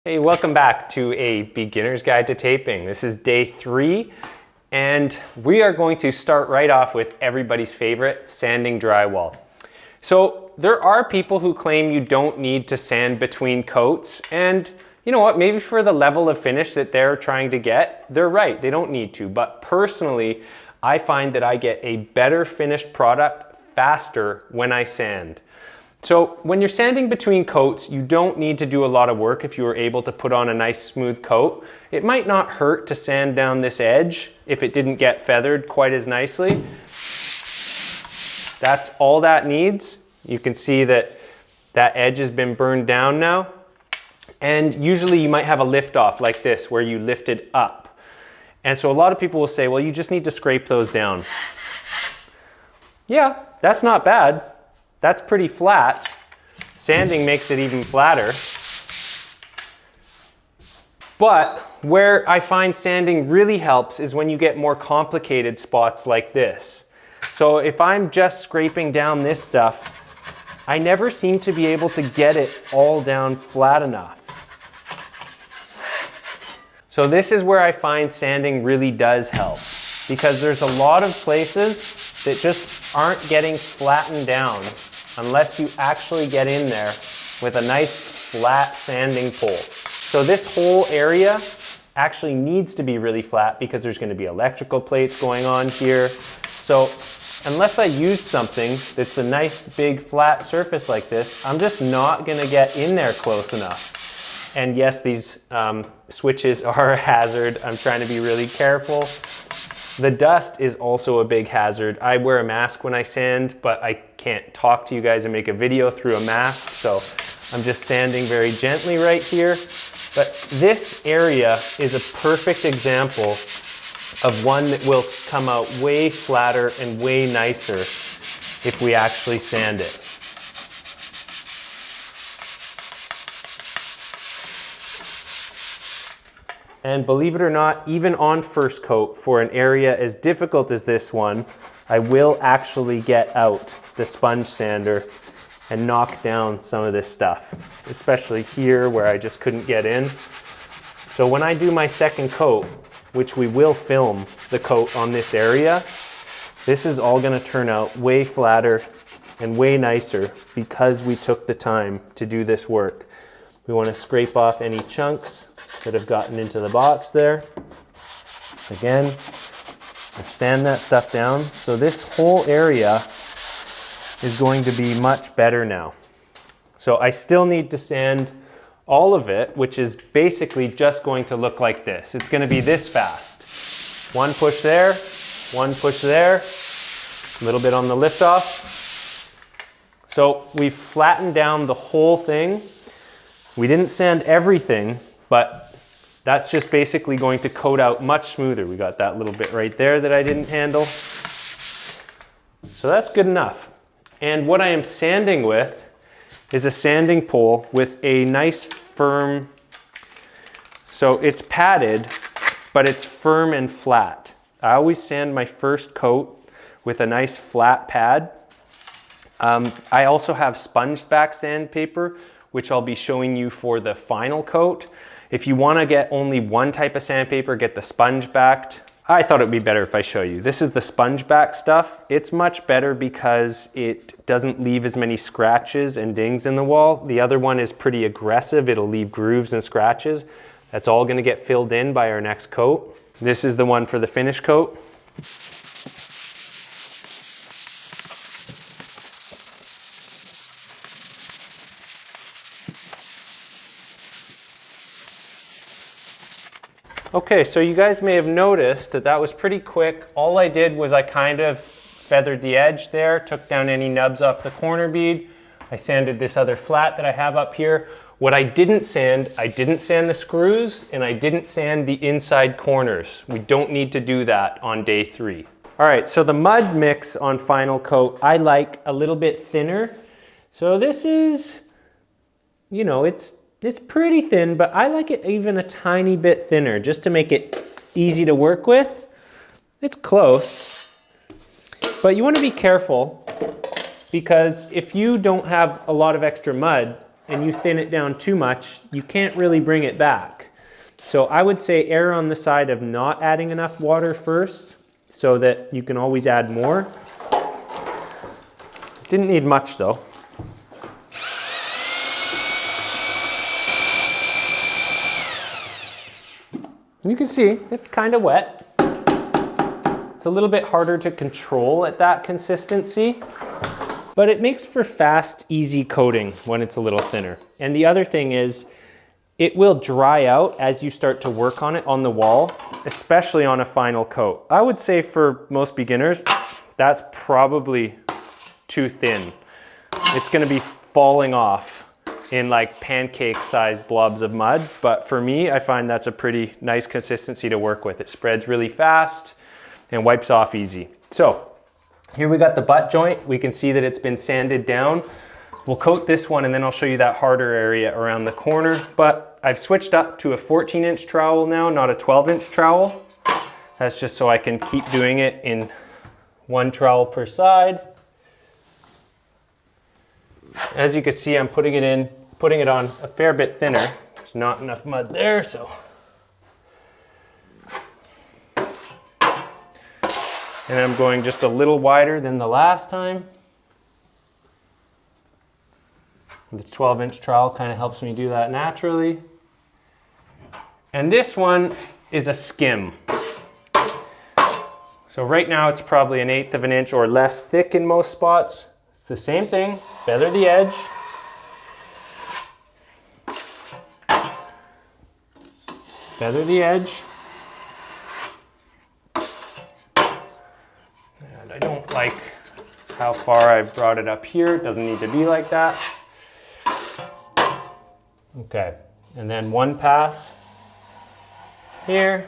Hey, welcome back to a beginner's guide to taping. This is day 3, and we are going to start right off with everybody's favorite, sanding drywall. So there are people who claim you don't need to sand between coats, and you know what, maybe for the level of finish that they're trying to get, they're right, they don't need to. But personally, I find that I get a better finished product faster when I sand. So when you're sanding between coats, you don't need to do a lot of work if you were able to put on a nice smooth coat. It might not hurt to sand down this edge if it didn't get feathered quite as nicely. That's all that needs. You can see that that edge has been burned down now. And usually you might have a lift off like this where you lift it up. And so a lot of people will say, well, you just need to scrape those down. Yeah, that's not bad. That's pretty flat. Sanding makes it even flatter. But where I find sanding really helps is when you get more complicated spots like this. So if I'm just scraping down this stuff, I never seem to be able to get it all down flat enough. So this is where I find sanding really does help, because there's a lot of places that just aren't getting flattened down unless you actually get in there with a nice flat sanding pole. So this whole area actually needs to be really flat because there's going to be electrical plates going on here. So unless I use something that's a nice big flat surface like this, I'm just not going to get in there close enough. And yes, these switches are a hazard. I'm trying to be really careful. The dust is also a big hazard. I wear a mask when I sand, but I can't talk to you guys and make a video through a mask, so I'm just sanding very gently right here. But this area is a perfect example of one that will come out way flatter and way nicer if we actually sand it. And believe it or not, even on first coat, for an area as difficult as this one, I will actually get out the sponge sander and knock down some of this stuff, especially here where I just couldn't get in. So when I do my second coat, which we will film the coat on this area, this is all gonna turn out way flatter and way nicer because we took the time to do this work. We wanna scrape off any chunks that have gotten into the box there. Again, just sand that stuff down. So this whole area is going to be much better now. So I still need to sand all of it, which is basically just going to look like this. It's going to be this fast. One push there, one push there, a little bit on the lift off. So we've flattened down the whole thing. We didn't sand everything, but that's just basically going to coat out much smoother. We got that little bit right there that I didn't handle. So that's good enough. And what I am sanding with is a sanding pole with a nice firm, so it's padded, but it's firm and flat. I always sand my first coat with a nice flat pad. I also have sponge back sandpaper, which I'll be showing you for the final coat. If you want to get only one type of sandpaper, get the sponge backed. I thought it would be better if I show you. This is the sponge back stuff. It's much better because it doesn't leave as many scratches and dings in the wall. The other one is pretty aggressive. It'll leave grooves and scratches. That's all going to get filled in by our next coat. This is the one for the finish coat. Okay, so you guys may have noticed that that was pretty quick. All I did was I kind of feathered the edge there, took down any nubs off the corner bead. I sanded this other flat that I have up here. What I didn't sand the screws, and I didn't sand the inside corners. We don't need to do that on day 3. All right, so the mud mix on final coat, I like a little bit thinner. So this is, you know, it's pretty thin, but I like it even a tiny bit thinner just to make it easy to work with. It's close, but you want to be careful because if you don't have a lot of extra mud, and you thin it down too much, you can't really bring it back. So I would say err on the side of not adding enough water first so that you can always add more. Didn't need much though. You can see it's kind of wet. It's a little bit harder to control at that consistency, but it makes for fast, easy coating when it's a little thinner. And the other thing is, it will dry out as you start to work on it on the wall, especially on a final coat. I would say for most beginners, that's probably too thin. It's gonna be falling off in like pancake-sized blobs of mud, but for me, I find that's a pretty nice consistency to work with. It spreads really fast and wipes off easy. So here we got the butt joint. We can see that it's been sanded down. We'll coat this one and then I'll show you that harder area around the corner, but I've switched up to a 14-inch trowel now, not a 12-inch trowel. That's just so I can keep doing it in one trowel per side. As you can see, I'm putting it on a fair bit thinner. There's not enough mud there, so. And I'm going just a little wider than the last time. The 12-inch trowel kind of helps me do that naturally. And this one is a skim. So right now it's probably 1/8 of an inch or less thick in most spots. It's the same thing, feather the edge. Feather the edge. And I don't like how far I've brought it up here. It doesn't need to be like that. Okay, and then one pass here.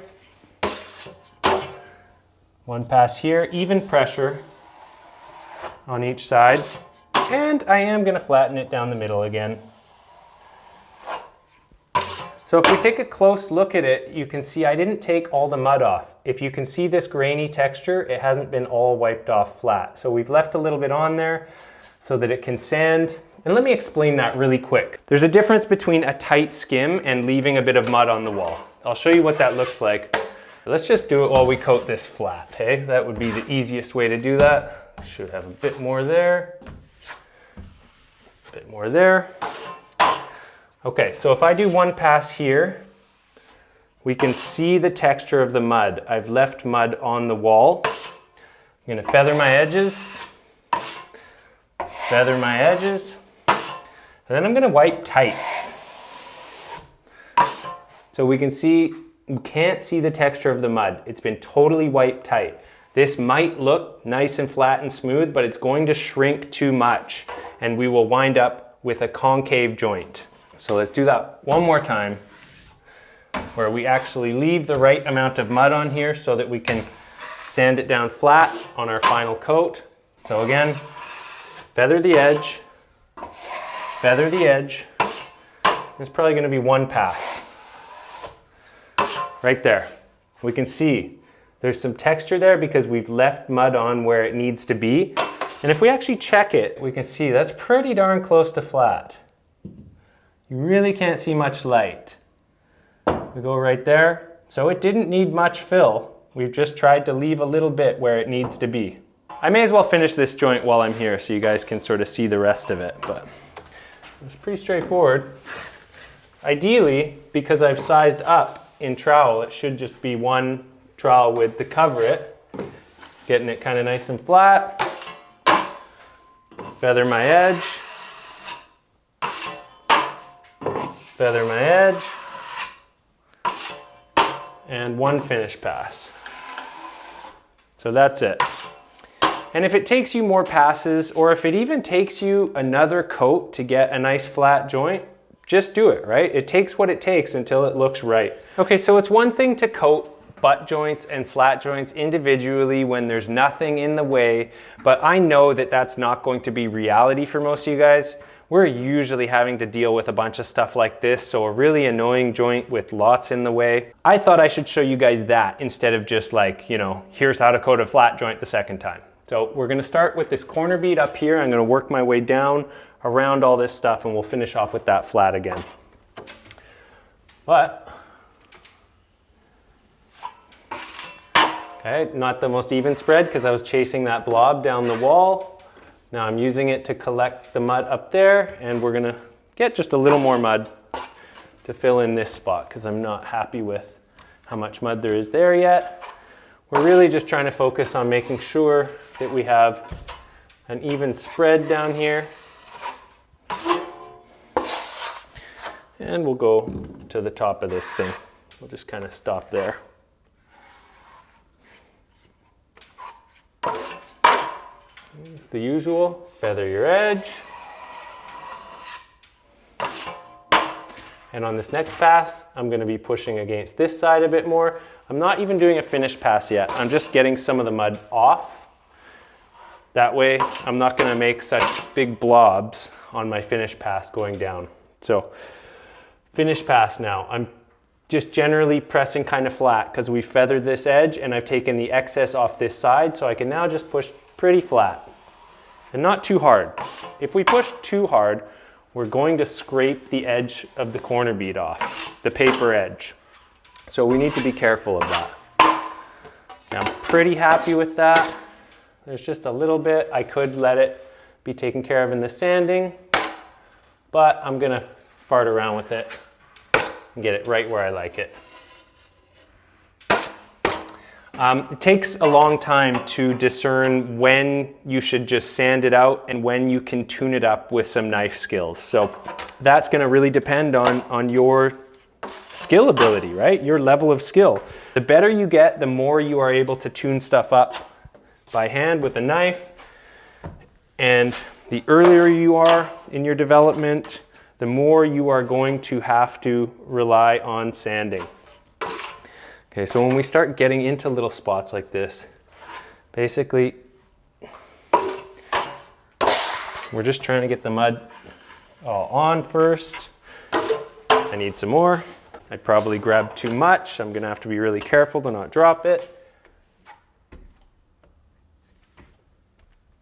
One pass here, even pressure on each side. And I am gonna flatten it down the middle again. So if we take a close look at it, you can see I didn't take all the mud off. If you can see this grainy texture, it hasn't been all wiped off flat. So we've left a little bit on there so that it can sand. And let me explain that really quick. There's a difference between a tight skim and leaving a bit of mud on the wall. I'll show you what that looks like. Let's just do it while we coat this flat, hey? That would be the easiest way to do that. Should have a bit more there. A bit more there. Okay, so if I do one pass here, we can see the texture of the mud. I've left mud on the wall. I'm gonna feather my edges. Feather my edges. And then I'm gonna wipe tight. So we can see, you can't see the texture of the mud. It's been totally wiped tight. This might look nice and flat and smooth, but it's going to shrink too much and we will wind up with a concave joint. So let's do that one more time where we actually leave the right amount of mud on here so that we can sand it down flat on our final coat. So again, feather the edge, feather the edge. It's probably gonna be one pass. Right there. We can see there's some texture there because we've left mud on where it needs to be. And if we actually check it, we can see that's pretty darn close to flat. You really can't see much light. We go right there. So it didn't need much fill. We've just tried to leave a little bit where it needs to be. I may as well finish this joint while I'm here so you guys can sort of see the rest of it, but it's pretty straightforward. Ideally, because I've sized up in trowel, it should just be one trowel width to cover it. Getting it kind of nice and flat. Feather my edge. Feather my edge. And one finish pass. So that's it. And if it takes you more passes, or if it even takes you another coat to get a nice flat joint, just do it, right? It takes what it takes until it looks right. Okay, so it's one thing to coat butt joints and flat joints individually when there's nothing in the way, but I know that that's not going to be reality for most of you guys. We're usually having to deal with a bunch of stuff like this, so a really annoying joint with lots in the way. I thought I should show you guys that instead of just like, you know, here's how to coat a flat joint the second time. So we're gonna start with this corner bead up here. I'm gonna work my way down around all this stuff and we'll finish off with that flat again. But, okay, not the most even spread because I was chasing that blob down the wall. Now I'm using it to collect the mud up there, and we're gonna get just a little more mud to fill in this spot because I'm not happy with how much mud there is there yet. We're really just trying to focus on making sure that we have an even spread down here. And we'll go to the top of this thing. We'll just kind of stop there. It's the usual, feather your edge. And on this next pass, I'm going to be pushing against this side a bit more. I'm not even doing a finished pass yet. I'm just getting some of the mud off. That way, I'm not going to make such big blobs on my finished pass going down. So, finished pass now. I'm just generally pressing kind of flat because we feathered this edge and I've taken the excess off this side, so I can now just push pretty flat and not too hard. If we push too hard, we're going to scrape the edge of the corner bead off, the paper edge. So we need to be careful of that. Now, I'm pretty happy with that. There's just a little bit. I could let it be taken care of in the sanding, but I'm gonna fart around with it and get it right where I like it. It takes a long time to discern when you should just sand it out and when you can tune it up with some knife skills. So that's gonna really depend on your skill ability, right? Your level of skill. The better you get, the more you are able to tune stuff up by hand with a knife. And the earlier you are in your development, the more you are going to have to rely on sanding. Okay, so when we start getting into little spots like this, basically, we're just trying to get the mud all on first. I need some more. I probably grabbed too much. I'm gonna have to be really careful to not drop it.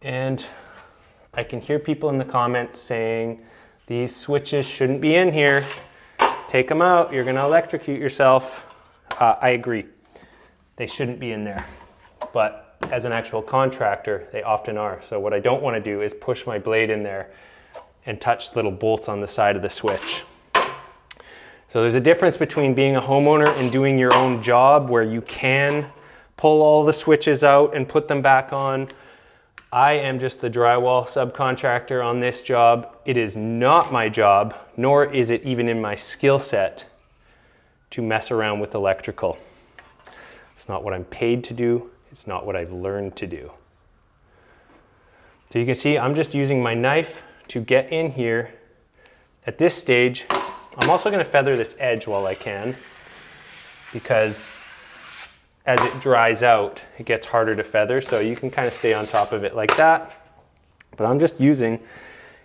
And I can hear people in the comments saying, these switches shouldn't be in here. Take them out, you're gonna electrocute yourself. I agree, they shouldn't be in there. But as an actual contractor, they often are. So what I don't wanna do is push my blade in there and touch little bolts on the side of the switch. So there's a difference between being a homeowner and doing your own job where you can pull all the switches out and put them back on. I am just the drywall subcontractor on this job. It is not my job, nor is it even in my skill set to mess around with electrical. It's not what I'm paid to do. It's not what I've learned to do. So you can see I'm just using my knife to get in here. At this stage, I'm also going to feather this edge while I can, because as it dries out, it gets harder to feather, so you can kind of stay on top of it like that. But I'm just using,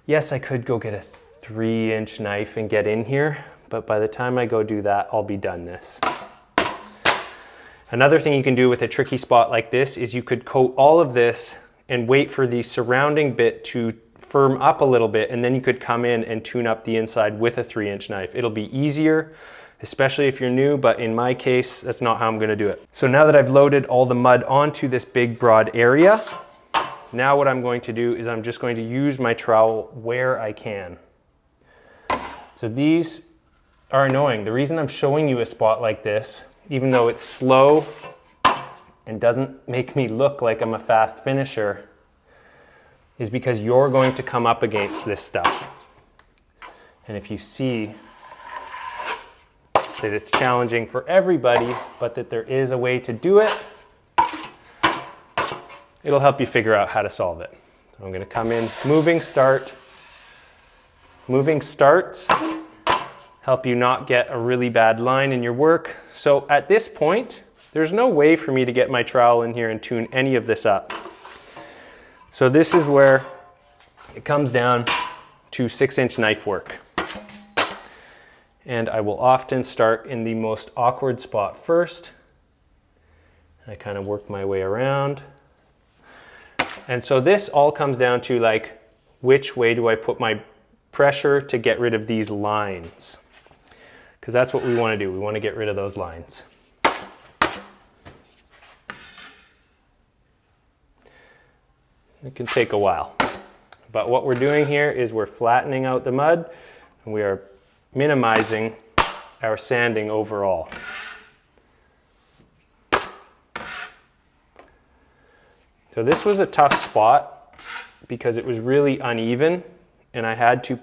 yes, I could go get a 3-inch knife and get in here, but by the time I go do that, I'll be done this. Another thing you can do with a tricky spot like this is you could coat all of this and wait for the surrounding bit to firm up a little bit, and then you could come in and tune up the inside with a 3-inch knife. It'll be easier, especially if you're new, but in my case, that's not how I'm gonna do it. So now that I've loaded all the mud onto this big broad area, now what I'm going to do is I'm just going to use my trowel where I can. So these are annoying. The reason I'm showing you a spot like this, even though it's slow and doesn't make me look like I'm a fast finisher, is because you're going to come up against this stuff. And if you see that it's challenging for everybody, but that there is a way to do it, it'll help you figure out how to solve it. So I'm gonna come in, moving start. Moving starts help you not get a really bad line in your work. So at this point, there's no way for me to get my trowel in here and tune any of this up. So this is where it comes down to 6-inch knife work. And I will often start in the most awkward spot first. I kind of work my way around. And so this all comes down to like, which way do I put my pressure to get rid of these lines? Because that's what we want to do. We want to get rid of those lines. It can take a while. But what we're doing here is we're flattening out the mud and we are minimizing our sanding overall. So this was a tough spot because it was really uneven and I had to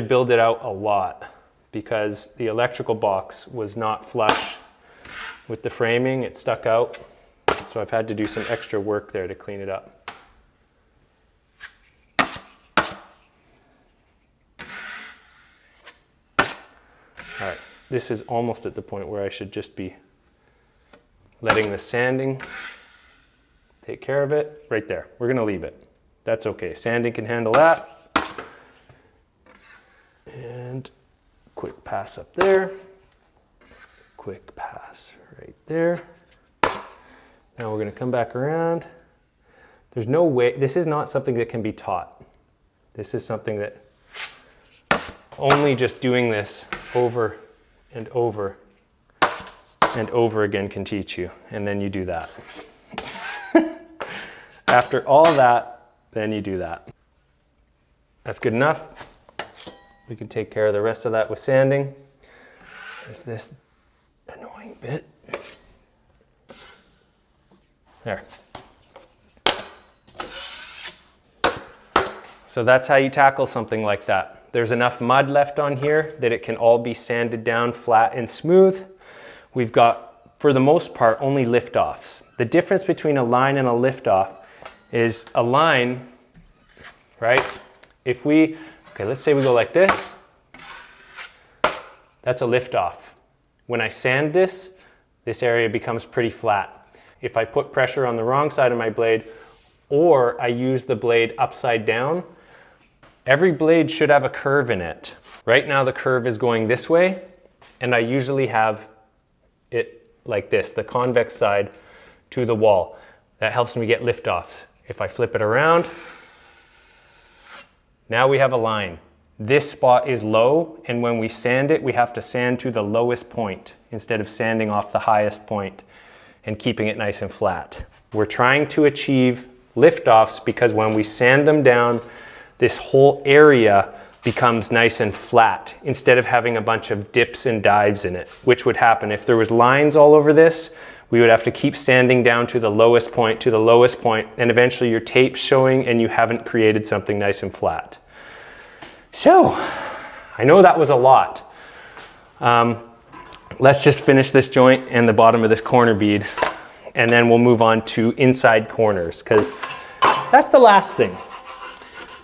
build it out a lot because the electrical box was not flush with the framing. It stuck out. So I've had to do some extra work there to clean it up. All right, this is almost at the point where I should just be letting the sanding take care of it. Right there, we're gonna leave it. That's okay, sanding can handle that. And quick pass up there. Quick pass right there. Now we're gonna come back around. There's no way, this is not something that can be taught. This is something that only just doing this over and over and over again can teach you. And then you do that. After all that, then you do that. That's good enough. We can take care of the rest of that with sanding. There's this annoying bit. There. So that's how you tackle something like that. There's enough mud left on here that it can all be sanded down flat and smooth. We've got, for the most part, only lift-offs. The difference between a line and a lift-off is a line, right? Okay, let's say we go like this. That's a lift-off. When I sand this area becomes pretty flat. If I put pressure on the wrong side of my blade, or I use the blade upside down, every blade should have a curve in it. Right now the curve is going this way, and I usually have it like this, the convex side to the wall. That helps me get lift-offs. If I flip it around, now we have a line. This spot is low, and when we sand it, we have to sand to the lowest point instead of sanding off the highest point and keeping it nice and flat. We're trying to achieve lift-offs because when we sand them down, this whole area becomes nice and flat instead of having a bunch of dips and dives in it, which would happen if there was lines all over this. We would have to keep sanding down to the lowest point, and eventually your tape's showing and you haven't created something nice and flat. So, I know that was a lot. Let's just finish this joint and the bottom of this corner bead, and then we'll move on to inside corners, because that's the last thing.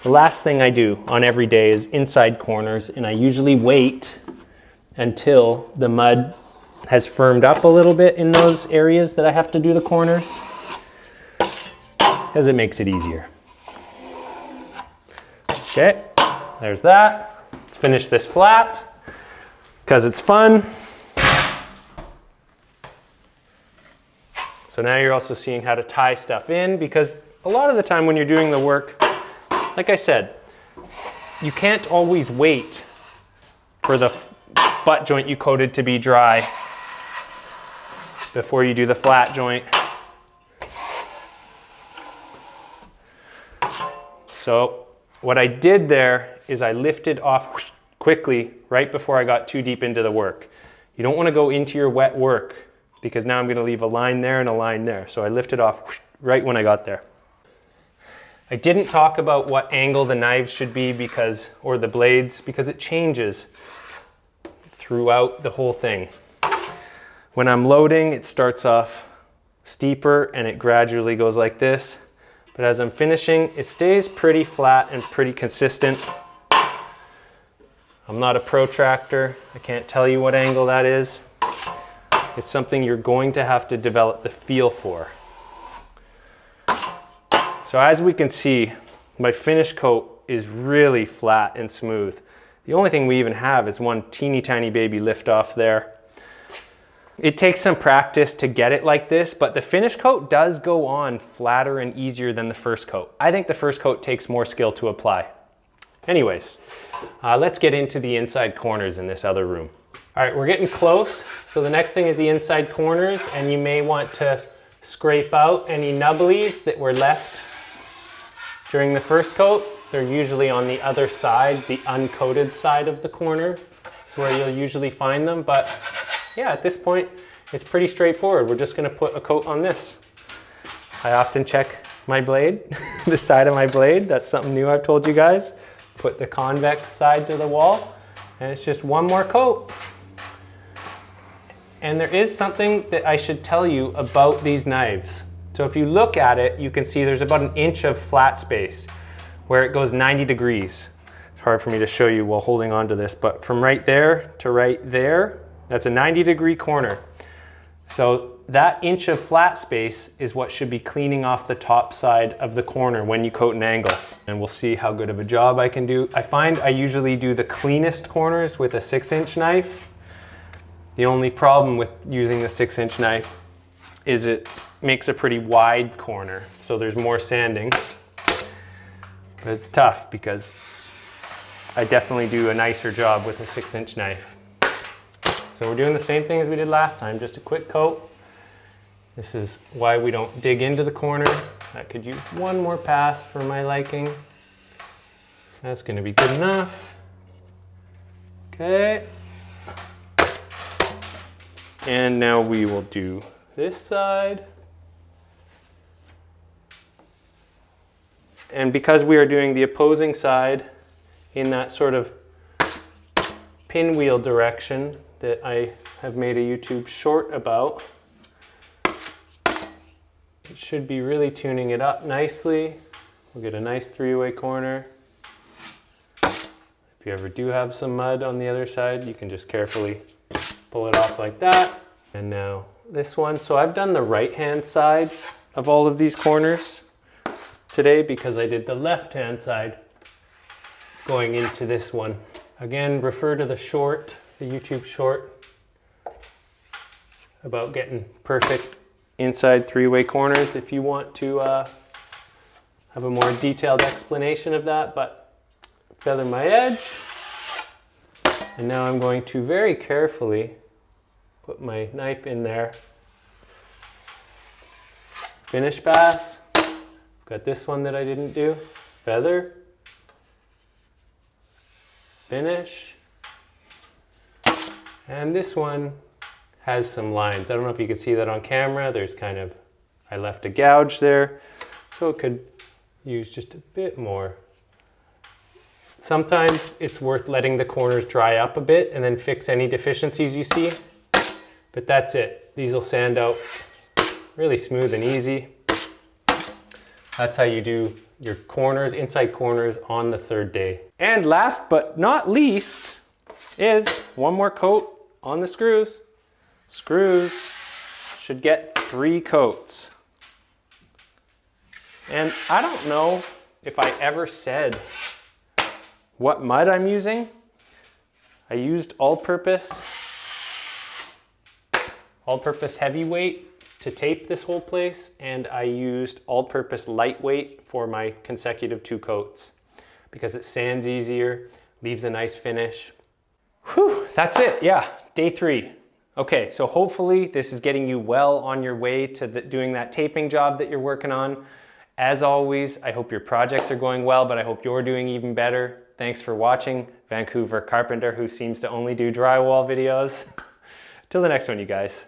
The last thing I do on every day is inside corners, and I usually wait until the mud has firmed up a little bit in those areas that I have to do the corners, because it makes it easier. Okay, there's that. Let's finish this flat, because it's fun. So now you're also seeing how to tie stuff in, because a lot of the time when you're doing the work, like I said, you can't always wait for the butt joint you coated to be dry before you do the flat joint. So what I did there is I lifted off quickly right before I got too deep into the work. You don't want to go into your wet work, because now I'm going to leave a line there and a line there. So I lifted off right when I got there. I didn't talk about what angle the knives should be or the blades, because it changes throughout the whole thing. When I'm loading, it starts off steeper and it gradually goes like this. But as I'm finishing, it stays pretty flat and pretty consistent. I'm not a protractor. I can't tell you what angle that is. It's something you're going to have to develop the feel for. So as we can see, my finish coat is really flat and smooth. The only thing we even have is one teeny tiny baby lift off there. It takes some practice to get it like this, but the finish coat does go on flatter and easier than the first coat. I think the first coat takes more skill to apply. Anyways, let's get into the inside corners in this other room. All right, we're getting close. So the next thing is the inside corners, and you may want to scrape out any nubblies that were left during the first coat. They're usually on the other side, the uncoated side of the corner. That's where you'll usually find them. But yeah, at this point, it's pretty straightforward. We're just gonna put a coat on this. I often check my blade, the side of my blade. That's something new I've told you guys. Put the convex side to the wall, and it's just one more coat. And there is something that I should tell you about these knives. So if you look at it, you can see there's about 1 inch of flat space where it goes 90 degrees. It's hard for me to show you while holding on to this, but from right there to right there, that's a 90-degree corner. So that inch of flat space is what should be cleaning off the top side of the corner when you coat an angle. And we'll see how good of a job I can do. I find I usually do the cleanest corners with a 6-inch knife. The only problem with using the 6-inch knife is it makes a pretty wide corner, so there's more sanding. But it's tough because I definitely do a nicer job with a 6-inch knife. So we're doing the same thing as we did last time, just a quick coat. This is why we don't dig into the corner. I could use one more pass for my liking. That's gonna be good enough. Okay. And now we will do this side. And because we are doing the opposing side in that sort of pinwheel direction that I have made a YouTube short about, it should be really tuning it up nicely. We'll get a nice 3-way corner. If you ever do have some mud on the other side, you can just carefully pull it off like that. And now this one. So I've done the right-hand side of all of these corners today because I did the left-hand side going into this one. Again, refer to the short, the YouTube short, about getting perfect inside 3-way corners if you want to have a more detailed explanation of that. But feather my edge. And now I'm going to very carefully put my knife in there. Finish pass. Got this one that I didn't do. Feather. Finish. And this one has some lines. I don't know if you can see that on camera. There's kind of, I left a gouge there. So it could use just a bit more. Sometimes it's worth letting the corners dry up a bit and then fix any deficiencies you see. But that's it. These will sand out really smooth and easy. That's how you do your corners, inside corners on the 3rd day. And last but not least is one more coat on the screws. Screws should get 3 coats. And I don't know if I ever said what mud I'm using. I used all-purpose heavyweight to tape this whole place, and I used all-purpose lightweight for my consecutive 2 coats because it sands easier, leaves a nice finish. Whew, that's it, yeah, day 3. Okay, so hopefully this is getting you well on your way to doing that taping job that you're working on. As always, I hope your projects are going well, but I hope you're doing even better. Thanks for watching. Vancouver carpenter who seems to only do drywall videos. Till the next one, you guys.